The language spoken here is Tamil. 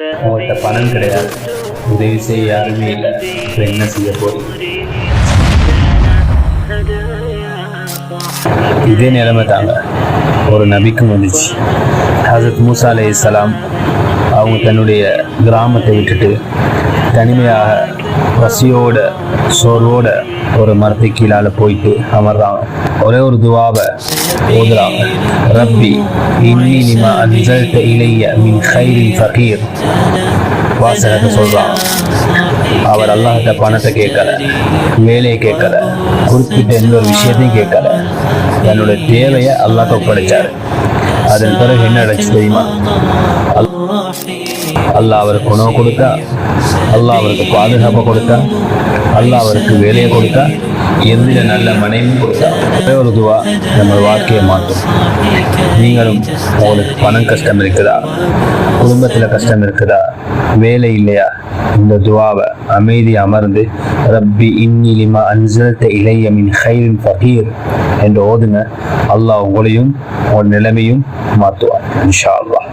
உங்கள்கிட்ட பணம் கிடையாது, உதவி செய்ய யாருமே இல்லை, இப்போ என்ன செய்ய போறீங்க? இதே நிலைமை தாங்க ஒரு நபிக்கும் வந்துச்சு. ஹசரத் மூசா அலைஹிஸ்ஸலாம் அவங்க தன்னுடைய கிராமத்தை விட்டுட்டு தனிமையாக பசியோட சோர்வோட ஒரு மரத்தை கீழால போயிட்டு அமர்றாங்க. ஒரே ஒரு துவாவை ஓதுறாங்க. ரப்பி இன்னி லிமா அன்ஸல்த இலைய மின் கைரின் ஃபகீர். வாசகத்தை சொல்றாங்க. அவர் அல்லாஹ்கிட்ட பணத்தை கேட்கல, வேலையை கேட்கல, குறிப்பிட்ட எந்த ஒரு விஷயத்தையும் கேட்கல. தன்னுடைய தேவையை அல்லாஹ்க்கு ஒப்படைச்சாரு. அதன் பிறகு என்ன நடந்துச்சு தெரியுமா? அல்லாஹ் அவருக்கு உணவு கொடுத்தா, அல்லாஹ் அவருக்கு பாதுகாப்பை கொடுத்தா, அல்லாஹ் அவருக்கு வேலையை கொடுத்தா, எந்த நல்ல மனைவியும் கொடுத்தா. ஒரே ஒரு துவா நம்ம வாழ்க்கையை மாற்றும். நீங்களும் உங்களுக்கு பணம் கஷ்டம் இருக்குதா, குடும்பத்தில் கஷ்டம் இருக்குதா, வேலை இல்லையா, இந்த துவாவை அமைதி அமர்ந்து ரப்பி இன்னி லிமா அன்ஸல்த இலைய மின் கைரின் ஃபகீர் என்று ஓதுங்க. அல்லாஹ் உங்களையும் உங்கள் நிலைமையும் மாற்றுவார் இன்ஷா அல்லாஹ்.